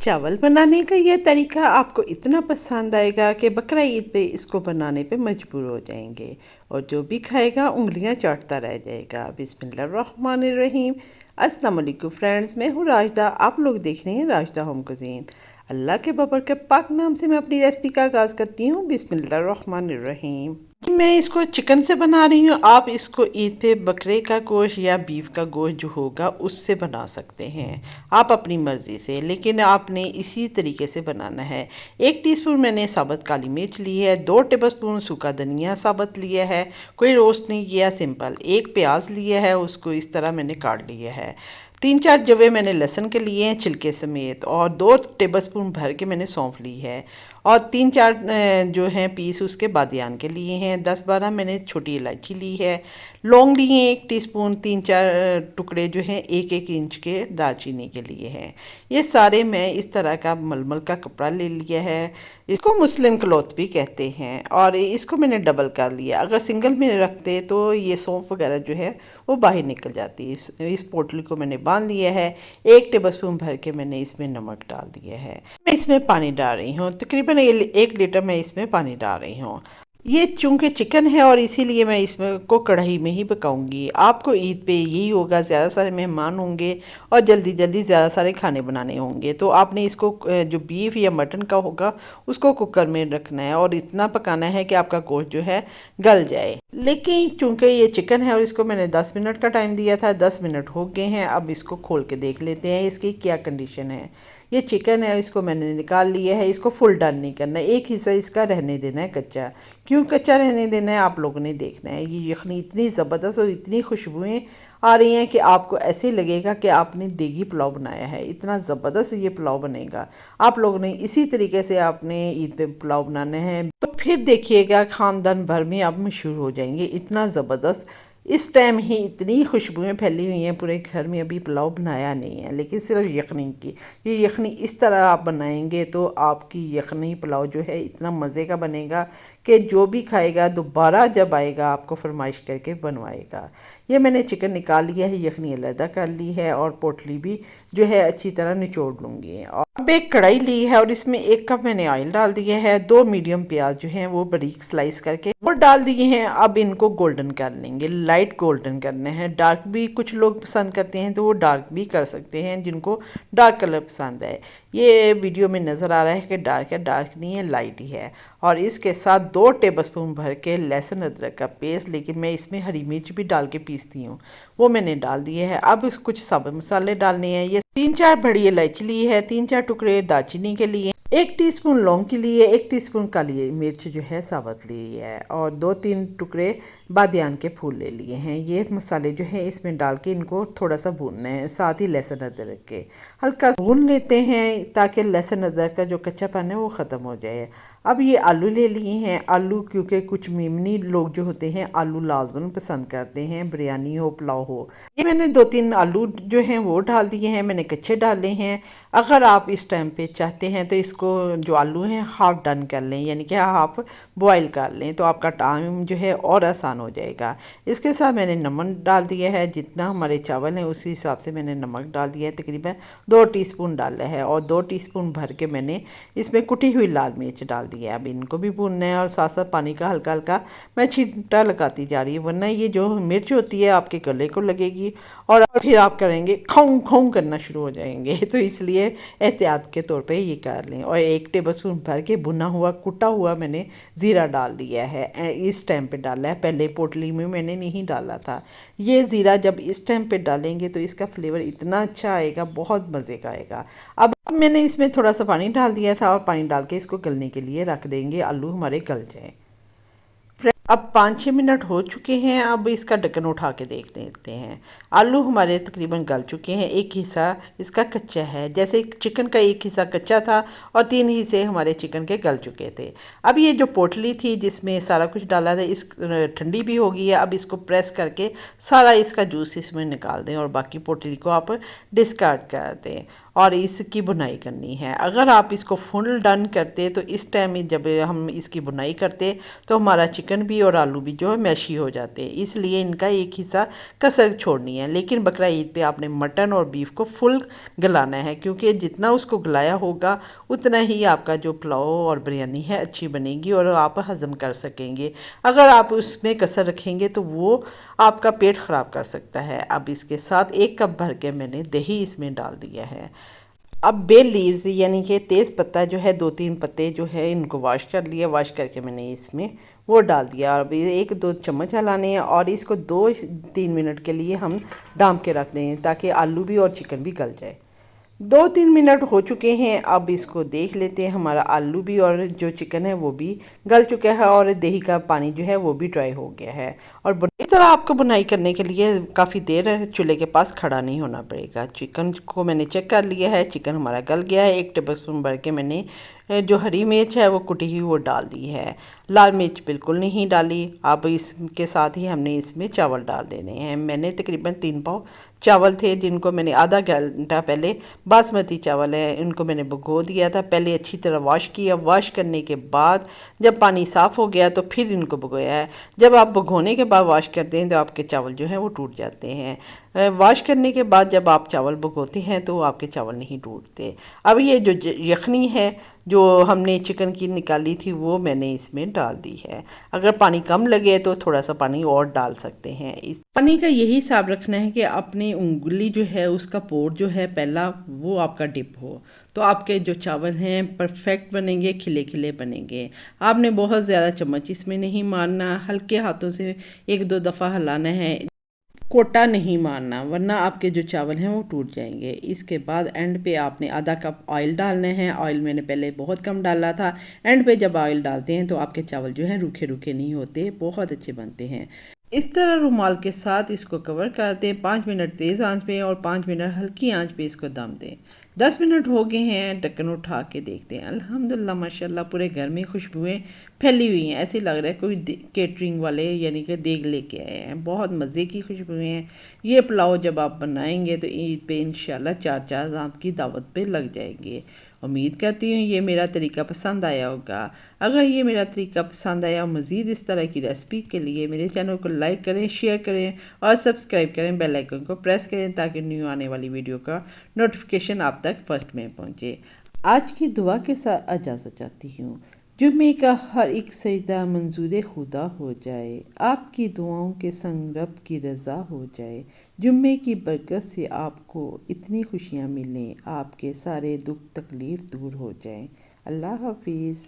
चावल बनाने का ये तरीका आपको इतना पसंद आएगा कि बकरा ईद पे इसको बनाने पे मजबूर हो जाएंगे और जो भी खाएगा उंगलियां चाटता रह जाएगा। बिस्मिल्लाहिर्रहमानिर्रहीम। अस्सलाम वालेकुम फ्रेंड्स, मैं हूँ राजदा। आप लोग देख रहे हैं राजदा होम कुजीन। अल्लाह के बबर के पाक नाम से मैं अपनी रेसिपी का आगाज़ करती हूँ। बिस्मिल्लाहिर्रहमानिर्रहीम। मैं इसको चिकन से बना रही हूँ। आप इसको ईद पे बकरे का गोश्त या बीफ का गोश्त जो होगा उससे बना सकते हैं, आप अपनी मर्ज़ी से, लेकिन आपने इसी तरीके से बनाना है। 1 टीस्पून मैंने साबुत काली मिर्च ली है, 2 टेबलस्पून सूखा धनिया साबुत लिया है, कोई रोस्ट नहीं किया, सिंपल। 1 प्याज लिया है, उसको इस तरह मैंने काट लिया है। 3-4 जवे मैंने लहसुन के लिए हैं छिलके समेत, और 2 टेबलस्पून भर के मैंने सौंफ ली है, और 3-4 जो हैं पीस उसके बादियान के लिए हैं। 10-12 मैंने छोटी इलायची ली है। लौंग लिए 1 टीस्पून। 3-4 टुकड़े जो हैं 1-1 इंच के दालचीनी के लिए हैं। ये सारे मैं इस तरह का मलमल का कपड़ा ले लिया है, इसको मुस्लिम क्लॉथ भी कहते हैं, और इसको मैंने डबल कर लिया। अगर सिंगल में रखते तो ये सौंफ वगैरह जो है वो बाहर निकल जाती। इस पोटली को मैंने बांध लिया है। 1 टेबलस्पून भर के मैंने इसमें नमक डाल दिया है। मैं इसमें पानी डाल रही हूँ, तकरीबन 1 लीटर मैं इसमें पानी डाल रही हूँ। ये चूँकि चिकन है और इसीलिए मैं इसमें को कढ़ाई में ही पकाऊंगी। आपको ईद पे यही होगा, ज़्यादा सारे मेहमान होंगे और जल्दी जल्दी ज़्यादा सारे खाने बनाने होंगे, तो आपने इसको जो बीफ या मटन का होगा उसको कुकर में रखना है और इतना पकाना है कि आपका गोश्त जो है गल जाए। लेकिन चूँकि ये चिकन है और इसको मैंने 10 मिनट का टाइम दिया था, 10 मिनट हो गए हैं। अब इसको खोल के देख लेते हैं इसकी क्या कंडीशन है। ये चिकन है, इसको मैंने निकाल लिया है। इसको फुल डन नहीं करना, एक हिस्सा इसका रहने देना है कच्चा। क्यों कच्चा रहने देना है आप लोगों ने देखना है। ये यखनी इतनी ज़बरदस्त और इतनी खुशबुएं आ रही हैं कि आपको ऐसे लगेगा कि आपने देगी पुलाव बनाया है। इतना ज़बरदस्त ये पुलाव बनेगा। आप लोगों ने इसी तरीके से आपने ईद पे पुलाव बनाना है, तो फिर देखिएगा ख़ानदान भर में आप मशहूर हो जाएंगे। इतना ज़बरदस्त इस टाइम ही इतनी खुशबुएं फैली हुई हैं पूरे घर में। अभी पुलाव बनाया नहीं है, लेकिन सिर्फ यखनी की। ये यखनी इस तरह आप बनाएंगे तो आपकी यखनी पुलाव जो है इतना मज़े का बनेगा कि जो भी खाएगा दोबारा जब आएगा आपको फरमाइश करके बनवाएगा। ये मैंने चिकन निकाल लिया है, यखनी अलहदा कर ली है, और पोटली भी जो है अच्छी तरह निचोड़ लूँगी। और अब एक कढ़ाई ली है और इसमें 1 कप मैंने ऑयल डाल दिया है। 2 मीडियम प्याज जो हैं वो बारीक स्लाइस करके वो डाल दिए हैं। अब इनको गोल्डन कर लेंगे, लाइट गोल्डन करने हैं। डार्क भी कुछ लोग पसंद करते हैं तो वो डार्क भी कर सकते हैं, जिनको डार्क कलर पसंद है। ये वीडियो में नज़र आ रहा है कि डार्क है, डार्क नहीं है, लाइट ही है। और इसके साथ 2 टेबलस्पून भर के लहसुन अदरक का पेस्ट, लेकिन मैं इसमें हरी मिर्च भी डाल के पीसती हूँ, वो मैंने डाल दिए है। अब कुछ साबुत मसाले डालने हैं। ये 3-4 बड़ी इलायची ली है, 3-4 टुकड़े दालचीनी के लिए, 1 टीस्पून लौंग के लिए, 1 टीस्पून काली मिर्च जो है साबुत ली है, और 2-3 टुकड़े बादियान के फूल ले लिए हैं। ये मसाले जो है इसमें डाल के इनको थोड़ा सा भूनना है। साथ ही लहसुन अदरक के हल्का भून लेते हैं ताकि लहसुन अदरक का जो कच्चापन है वो ख़त्म हो जाए। अब ये आलू ले लिए हैं। आलू क्योंकि कुछ मेमनी लोग जो होते हैं आलू लाजमन पसंद करते हैं, बिरयानी हो पुलाव हो। ये मैंने 2-3 आलू जो हैं वो डाल दिए हैं, मैंने कच्चे डाले हैं। अगर आप इस टाइम पे चाहते हैं तो इसको जो आलू हैं हाफ डन कर लें, यानी कि हाफ बॉयल कर लें, तो आपका टाइम जो है और आसान हो जाएगा। इसके साथ मैंने नमक डाल दिया है, जितना हमारे चावल हैं उसी हिसाब से मैंने नमक डाल दिया है। तकरीबन 2 टीस्पून डाला है, और 2 टीस्पून भर के मैंने इसमें कुटी हुई लाल मिर्च डाल दी है। अब इनको भी भूनना है, और साथ साथ पानी का हल्का हल्का मैं छींटा लगाती जा रही हूँ, वरना ये जो मिर्च होती है आपके गले को लगेगी और फिर आप करेंगे खाऊं खाऊं करना शुरू हो जाएंगे। तो इसलिए एहतियात के तौर पे ये कर लें। और 1 टेबलस्पून भर के भुना हुआ कुटा हुआ मैंने ज़ीरा डाल दिया है। इस टाइम पे डाला है, पहले पोटली में मैंने नहीं डाला था। ये ज़ीरा जब इस टाइम पे डालेंगे तो इसका फ्लेवर इतना अच्छा आएगा, बहुत मज़े का आएगा। अब मैंने इसमें थोड़ा सा पानी डाल दिया था, और पानी डाल के इसको गलने के लिए रख देंगे, आलू हमारे गल जाए। अब 5-6 मिनट हो चुके हैं। अब इसका ढक्कन उठा के देख लेते हैं। आलू हमारे तकरीबन गल चुके हैं, एक हिस्सा इसका कच्चा है, जैसे चिकन का एक हिस्सा कच्चा था और 3 हिस्से हमारे चिकन के गल चुके थे। अब ये जो पोटली थी जिसमें सारा कुछ डाला था, इस ठंडी भी हो गई है। अब इसको प्रेस करके सारा इसका जूस इसमें निकाल दें और बाकी पोटली को आप डिस्कार्ड कर दें। और इसकी बुनाई करनी है। अगर आप इसको फुल डन करते तो इस टाइम जब हम इसकी बुनाई करते तो हमारा चिकन भी और आलू भी जो है मैशी हो जाते हैं, इसलिए इनका एक हिस्सा कसर छोड़नी है। लेकिन बकरा ईद पे आपने मटन और बीफ को फुल गलाना है, क्योंकि जितना उसको गलाया होगा उतना ही आपका जो पुलाव और बिरयानी है अच्छी बनेगी और आप हज़म कर सकेंगे। अगर आप उसमें कसर रखेंगे तो वो आपका पेट ख़राब कर सकता है। अब इसके साथ 1 कप भर के मैंने दही इसमें डाल दिया है। अब बे लीव्स यानी कि तेज़ पत्ता जो है 2-3 पत्ते जो है इनको वॉश कर लिया, वॉश करके मैंने इसमें वो डाल दिया। और अभी 1-2 चम्मच हलाने हैं और इसको 2-3 मिनट के लिए हम डाम के रख दें ताकि आलू भी और चिकन भी गल जाए। 2-3 मिनट हो चुके हैं। अब इसको देख लेते हैं, हमारा आलू भी और जो चिकन है वो भी गल चुका है और दही का पानी जो है वो भी ड्राई हो गया है। और इस तरह आपको बुनाई करने के लिए काफ़ी देर चूल्हे के पास खड़ा नहीं होना पड़ेगा। चिकन को मैंने चेक कर लिया है, चिकन हमारा गल गया है। 1 टेबल स्पून भर के मैंने जो हरी मिर्च है वो कुटी हुई वो डाल दी है। लाल मिर्च बिल्कुल नहीं डाली। अब इसके साथ ही हमने इसमें चावल डाल देने हैं। मैंने तकरीबन 3 पाव चावल थे जिनको मैंने आधा घंटा पहले, बासमती चावल है, इनको मैंने भिगो दिया था। पहले अच्छी तरह वॉश किया, वॉश करने के बाद जब पानी साफ़ हो गया तो फिर इनको भिगोया है। जब आप भिगोने के बाद वॉश करते हैं तो आपके चावल जो हैं वो टूट जाते हैं। वॉश करने के बाद जब आप चावल भिगोते हैं तो आपके चावल नहीं टूटते। अब ये जो यखनी है जो हमने चिकन की निकाली थी वो मैंने इसमें डाल दी है। अगर पानी कम लगे तो थोड़ा सा पानी और डाल सकते हैं। इस पानी का यही हिसाब रखना है कि अपनी उंगली जो है उसका पोर जो है पहला वो आपका डिप हो, तो आपके जो चावल हैं परफेक्ट बनेंगे, खिले खिले बनेंगे। आपने बहुत ज़्यादा चम्मच इसमें नहीं मारना, हल्के हाथों से 1-2 दफ़ा हिलाना है, कोटा नहीं मारना वरना आपके जो चावल हैं वो टूट जाएंगे। इसके बाद एंड पे आपने आधा कप ऑयल डालना है। ऑयल मैंने पहले बहुत कम डाला था। एंड पे जब ऑयल डालते हैं तो आपके चावल जो हैं रूखे रूखे नहीं होते, बहुत अच्छे बनते हैं। इस तरह रुमाल के साथ इसको कवर कर दें। 5 मिनट तेज़ आंच पे और 5 मिनट हल्की आंच पे इसको दम दें। 10 मिनट हो गए हैं, ढक्कन उठा के देखते हैं। अल्हम्दुलिल्लाह माशाल्लाह पूरे घर में खुशबुएं फैली हुई हैं। ऐसे लग रहा है कोई केटरिंग वाले यानी कि देग लेके आए हैं। बहुत मज़े की खुशबुएं हैं। ये पुलाव जब आप बनाएंगे तो ईद पे इंशाल्लाह 4-4 आपकी दावत पे लग जाएंगे। उम्मीद करती हूँ ये मेरा तरीका पसंद आया होगा। अगर ये मेरा तरीका पसंद आया और मज़ीद इस तरह की रेसिपी के लिए मेरे चैनल को लाइक करें, शेयर करें और सब्सक्राइब करें। बेल आइकन को प्रेस करें ताकि न्यू आने वाली वीडियो का नोटिफिकेशन आप तक फर्स्ट में पहुँचे। आज की दुआ के साथ इजाज़त चाहती हूँ। जुम्मे का हर एक सजदा मंजूर खुदा हो जाए, आपकी दुआओं के संग रब की रज़ा हो जाए। जुम्मे की बरकत से आपको इतनी खुशियाँ मिलें, आपके सारे दुख तकलीफ़ दूर हो जाएं। अल्लाह हाफिज़।